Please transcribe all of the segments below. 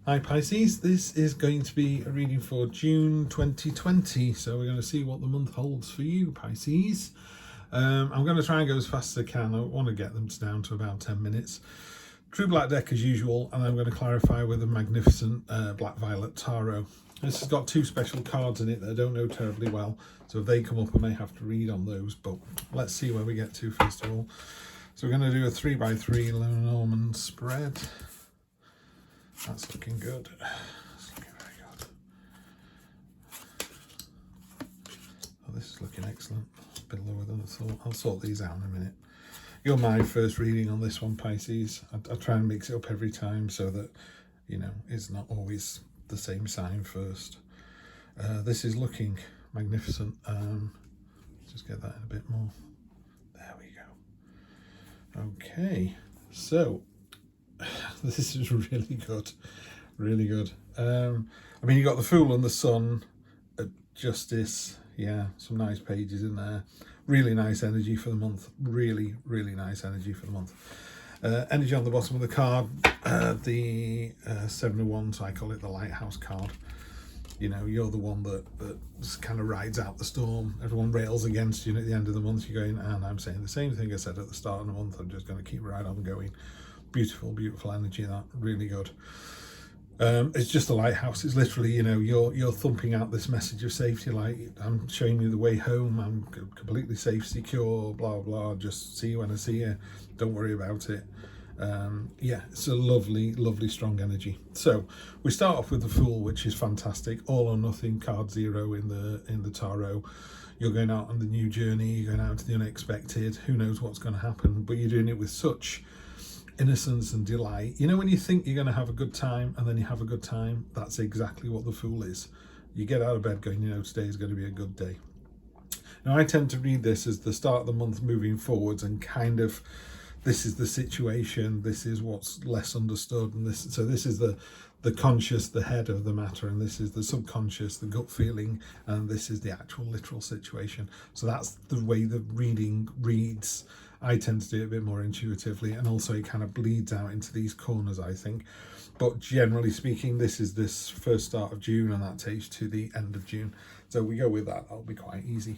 Hi Pisces, this is going to be a reading for June 2020, so we're going to see what the month holds for you, Pisces. I'm going to try and go as fast as I can. I want to get them down to about 10 minutes. True Black deck as usual, and I'm going to clarify with a magnificent Black Violet Tarot. This has got two special cards in it that I don't know terribly well, so if they come up I may have to read on those, but let's see where we get to first of all. So we're going to do a 3x3 Lenormand spread. That's looking good. That's looking very good. Oh, this is looking excellent. A bit lower than I thought. I'll sort these out in a minute. You're my first reading on this one, Pisces. I try and mix it up every time so that, you know, it's not always the same sign first. This is looking magnificent. Just get that in a bit more. There we go. Okay, so this is really good, really good. I mean, you got the Fool and the Sun, Justice, yeah, some nice pages in there. Really nice energy for the month. Really, really nice energy for the month. Energy on the bottom of the card, the 7 of Wands, I call it the Lighthouse card. You know, you're the one that just kind of rides out the storm. Everyone rails against you, and at the end of the month you're going, and I'm saying the same thing I said at the start of the month, I'm just going to keep right on going. Beautiful, beautiful energy, that, really good. It's just a lighthouse. It's literally, you know, you're thumping out this message of safety, like, I'm showing you the way home, I'm completely safe, secure, blah blah, just see you when I see you, don't worry about it. Yeah, it's a lovely, lovely strong energy. So we start off with the Fool, which is fantastic. All or nothing, card 0 in the tarot. You're going out on the new journey, you're going out to the unexpected, who knows what's going to happen, but you're doing it with such innocence and delight. You know, when you think you're going to have a good time and then you have a good time, that's exactly what the Fool is. You get out of bed going, you know, today is going to be a good day. Now I tend to read this as the start of the month moving forwards, and kind of this is the situation, this is what's less understood, and this is the conscious, the head of the matter, and this is the subconscious, the gut feeling, and this is the actual literal situation. So that's the way the reading reads. I tend to do it a bit more intuitively, and also it kind of bleeds out into these corners, I think. But generally speaking, this is this first start of June, and that takes to the end of June. So we go with that, that'll be quite easy.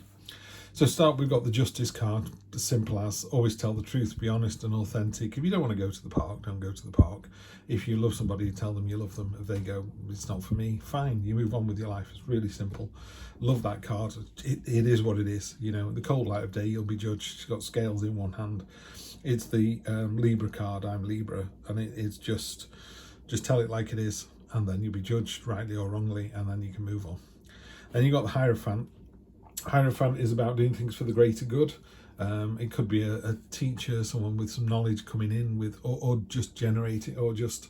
So start, we've got the Justice card, as simple as always tell the truth, be honest and authentic. If you don't want to go to the park, don't go to the park. If you love somebody, tell them you love them. If they go, it's not for me, fine, you move on with your life. It's really simple. Love that card. It is what it is. You know, the cold light of day, you'll be judged. She's got scales in one hand. It's the Libra card, I'm Libra, and it's just tell it like it is, and then you'll be judged rightly or wrongly, and then you can move on. Then you got the Hierophant. Hierophant is about doing things for the greater good. It could be a teacher, someone with some knowledge coming in with, or just generating, or just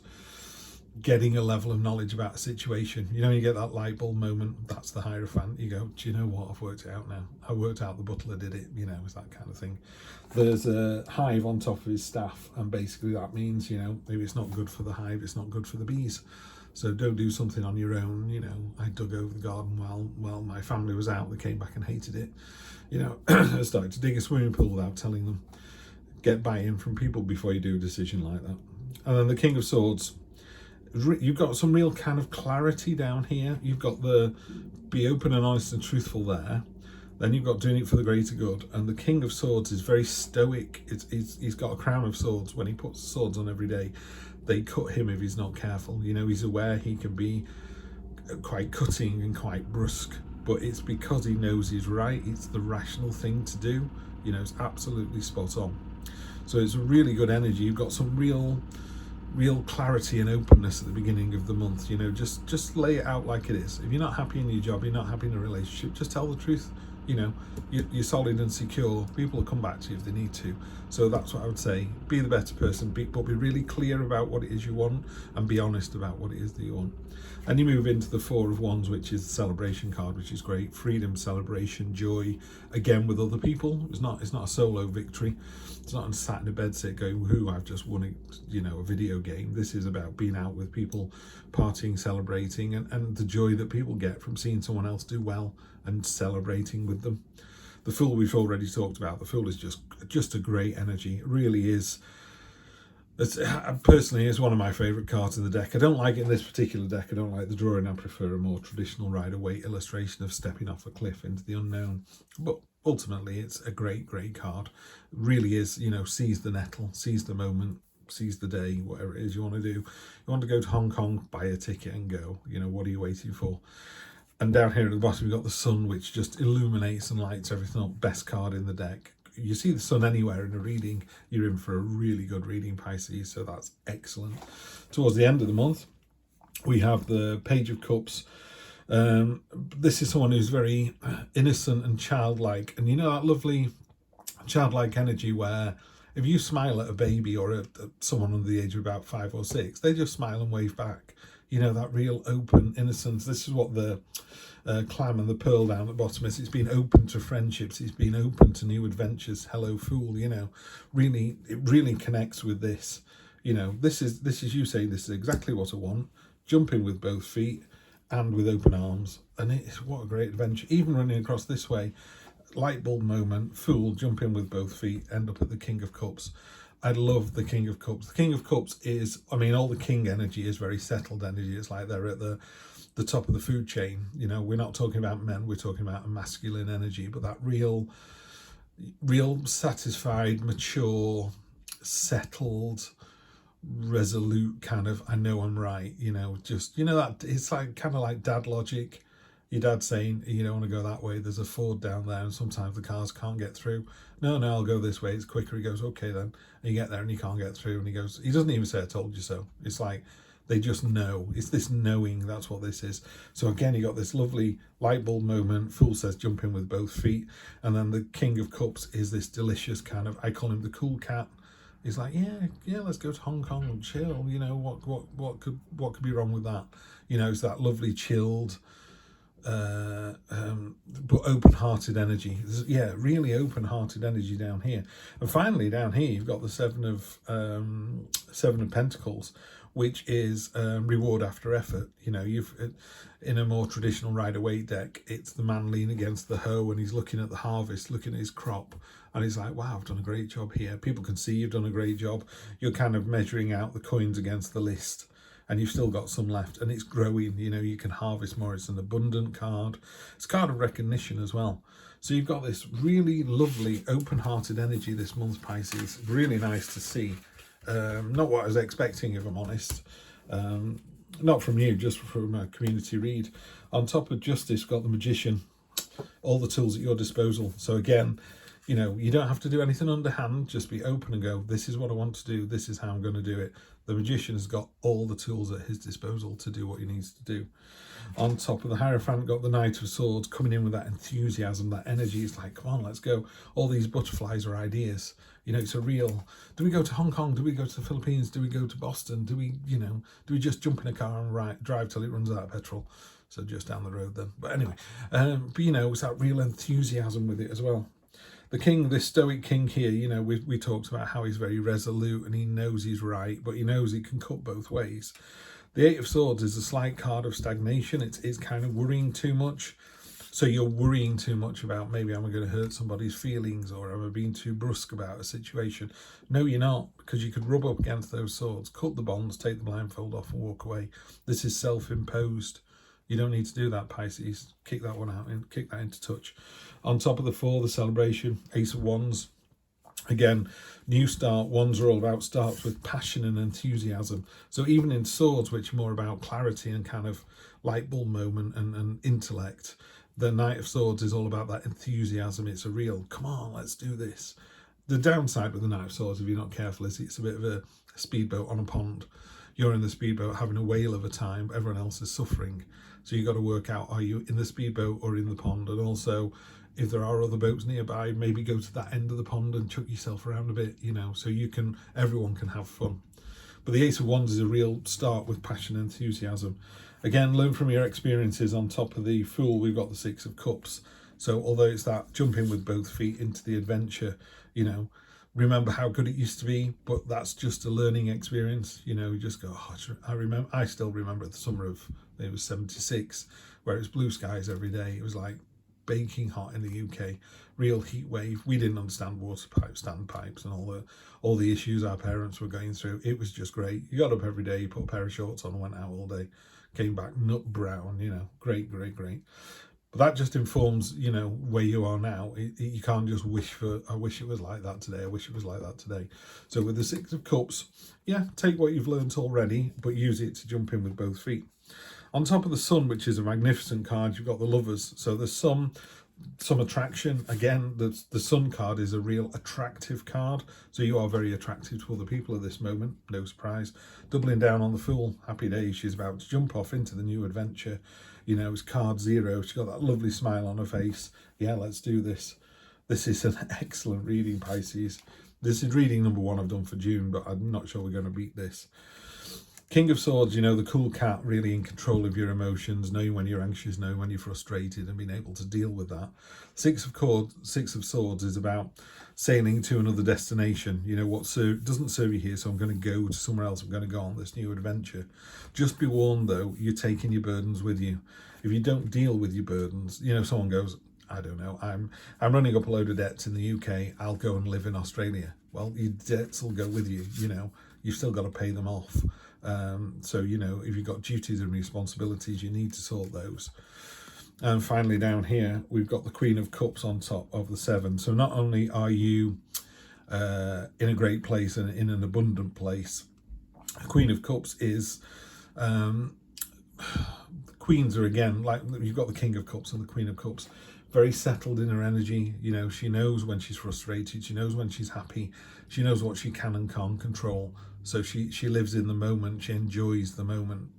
getting a level of knowledge about a situation. You know, you get that light bulb moment, that's the Hierophant. You go, do you know what, I've worked it out now. I worked out the butler did it, you know, it's that kind of thing. There's a hive on top of his staff, and basically that means, you know, maybe it's not good for the hive, it's not good for the bees. So don't do something on your own. You know, I dug over the garden while my family was out. They came back and hated it. You know, I started to dig a swimming pool without telling them. Get buy-in from people before you do a decision like that. And then the King of Swords. You've got some real kind of clarity down here. You've got the be open and honest and truthful there. Then you've got doing it for the greater good. And the King of Swords is very stoic. He's got a crown of swords. When he puts swords on every day, they cut him if he's not careful. You know, he's aware he can be quite cutting and quite brusque, but it's because he knows he's right. It's the rational thing to do. You know, it's absolutely spot on. So it's a really good energy. You've got some real clarity and openness at the beginning of the month. You know, just lay it out like it is. If you're not happy in your job, you're not happy in a relationship, just tell the truth. You know, you're solid and secure. People will come back to you if they need to. So that's what I would say. Be the better person, but be really clear about what it is you want, and be honest about what it is that you want. And you move into the 4 of Wands, which is the celebration card, which is great. Freedom, celebration, joy, again with other people. It's not a solo victory. It's not sat in a bed sit going, whoo, I've just won a video game. This is about being out with people, partying, celebrating, and the joy that people get from seeing someone else do well and celebrating with them. The Fool we've already talked about. The Fool is just a great energy. It really is Personally, it's one of my favourite cards in the deck. I don't like it in this particular deck. I don't like the drawing. I prefer a more traditional Rider-Waite illustration of stepping off a cliff into the unknown. But ultimately, it's a great, great card. It really is, you know, seize the nettle, seize the moment, seize the day, whatever it is you want to do. You want to go to Hong Kong, buy a ticket and go. You know, what are you waiting for? And down here at the bottom, we've got the sun, which just illuminates and lights everything up. Best card in the deck. You see the sun anywhere in a reading, you're in for a really good reading, Pisces, so that's excellent. Towards the end of the month, we have the Page of Cups. This is someone who's very innocent and childlike, and you know that lovely childlike energy where if you smile at a baby or at someone under the age of about 5 or 6, they just smile and wave back. You know, that real open innocence. This is what the clam and the pearl down at the bottom is. It's been open to friendships. It's been open to new adventures. Hello, fool. You know, really, it really connects with this. You know, this is you saying this is exactly what I want. Jumping with both feet and with open arms. And it's what a great adventure. Even running across this way, light bulb moment, fool, jump in with both feet, end up at the King of Cups. I love the King of Cups. The King of Cups is, I mean, all the king energy is very settled energy. It's like they're at the top of the food chain. You know, we're not talking about men, we're talking about a masculine energy, but that real satisfied, mature, settled, resolute kind of, I know I'm right, you know, just, you know, that it's like kind of like dad logic. Your dad saying, you don't want to go that way, there's a ford down there and sometimes the cars can't get through. No, I'll go this way, it's quicker. He goes, okay then. And you get there and you can't get through, and he doesn't even say I told you so. It's like they just know. It's this knowing, that's what this is. So again, you got this lovely light bulb moment. Fool says jump in with both feet, and then the King of Cups is this delicious kind of, I call him the cool cat. He's like, yeah, let's go to Hong Kong and chill. You know, what could be wrong with that? You know, it's that lovely chilled, but open-hearted energy. Yeah, really open-hearted energy down here. And finally, down here, you've got the Seven of Pentacles, which is reward after effort. You know, in a more traditional Rider-Waite deck, it's the man leaning against the hoe and he's looking at the harvest, looking at his crop, and he's like, wow, I've done a great job here. People can see you've done a great job. You're kind of measuring out the coins against the list, and you've still got some left, and it's growing. You know, you can harvest more. It's an abundant card. It's a card of recognition as well. So you've got this really lovely open-hearted energy this month, Pisces. Really nice to see. Not what I was expecting, if I'm honest. Not from you, just from a community read. On top of Justice, got the Magician. All the tools at your disposal. So again, you know, you don't have to do anything underhand. Just be open and go, this is what I want to do. This is how I'm going to do it. The Magician has got all the tools at his disposal to do what he needs to do. On top of the Hierophant, got the Knight of Swords coming in with that enthusiasm, that energy. It's like, come on, let's go. All these butterflies are ideas. You know, it's a real, do we go to Hong Kong? Do we go to the Philippines? Do we go to Boston? Do we just jump in a car and drive till it runs out of petrol? So just down the road then. But anyway, but you know, it's that real enthusiasm with it as well. The king, this stoic king here, you know, we talked about how he's very resolute and he knows he's right, but he knows he can cut both ways. The Eight of Swords is a slight card of stagnation. It's kind of worrying too much. So you're worrying too much about, maybe am I going to hurt somebody's feelings, or am I being too brusque about a situation? No, you're not, because you could rub up against those swords, cut the bonds, take the blindfold off and walk away. This is self-imposed. You don't need to do that, Pisces. Kick that one out and kick that into touch. On top of the four, the celebration, Ace of Wands. Again, new start. Wands are all about starts with passion and enthusiasm. So even in swords, which are more about clarity and kind of light bulb moment and intellect, the Knight of Swords is all about that enthusiasm. It's a real, come on, let's do this. The downside with the Knight of Swords, if you're not careful, is it's a bit of a speedboat on a pond. You're in the speedboat having a whale of a time, but everyone else is suffering. So you've got to work out, are you in the speedboat or in the pond? And also, if there are other boats nearby, maybe go to that end of the pond and chuck yourself around a bit, you know, so everyone can have fun. But the Ace of Wands is a real start with passion and enthusiasm. Again, learn from your experiences. On top of the Fool, we've got the Six of Cups. So although it's that jumping with both feet into the adventure, you know, remember how good it used to be, but that's just a learning experience. You know, you just go, oh, I still remember the summer of, it was 76, where it was blue skies every day. It was like baking hot in the UK, real heat wave. We didn't understand water pipes, standpipes, and all the issues our parents were going through. It was just great. You got up every day, you put a pair of shorts on, and went out all day, came back nut brown. Great. But that just informs, where you are now. You can't just wish for, I wish it was like that today, I wish it was like that today. So with the Six of Cups, yeah, take what you've learned already, but use it to jump in with both feet. On top of the Sun, which is a magnificent card, you've got the Lovers. So there's some attraction. Again, the Sun card is a real attractive card. So you are very attractive to other people at this moment, no surprise. Doubling down on the Fool, happy days. She's about to jump off into the new adventure. It's card 0. She's got that lovely smile on her face. Yeah, let's do this. This is an excellent reading, Pisces. This is reading number 1 I've done for June, but I'm not sure we're going to beat this. King of Swords, the cool cat, really in control of your emotions, knowing when you're anxious, knowing when you're frustrated, and being able to deal with that. Six of Swords is about sailing to another destination. What doesn't serve you here, so I'm going to go to somewhere else. I'm going to go on this new adventure. Just be warned, though, you're taking your burdens with you. If you don't deal with your burdens, someone goes, I don't know, I'm running up a load of debts in the UK, I'll go and live in Australia. Well, your debts will go with you. You've still got to pay them off. So if you've got duties and responsibilities, you need to sort those. And finally down here we've got the Queen of Cups on top of the 7. So not only are you in a great place and in an abundant place, the Queen of Cups is queens are, again, like you've got the King of Cups and the Queen of Cups, very settled in her energy. She knows when she's frustrated, she knows when she's happy, she knows what she can and can't control. So she lives in the moment, she enjoys the moment,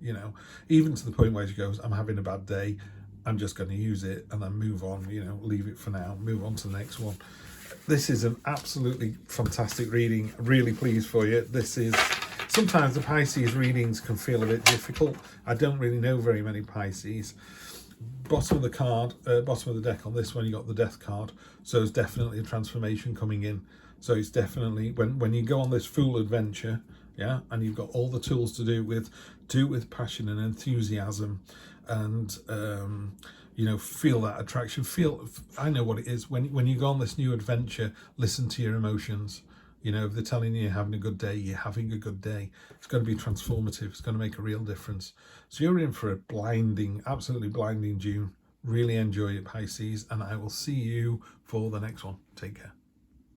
even to the point where she goes, I'm having a bad day, I'm just going to use it and then move on, leave it for now, move on to the next one. This is an absolutely fantastic reading. Really pleased for you. Sometimes the Pisces readings can feel a bit difficult. I don't really know very many Pisces. Bottom of the deck on this one, you got the Death card. So it's definitely a transformation coming in. So it's definitely, when you go on this Fool adventure, yeah, and you've got all the tools to do it with passion and enthusiasm, and feel that attraction. I know what it is when you go on this new adventure. Listen to your emotions. If they're telling you you're having a good day, you're having a good day. It's going to be transformative. It's going to make a real difference. So you're in for a absolutely blinding June. Really enjoy it, Pisces, and I will see you for the next one. Take care.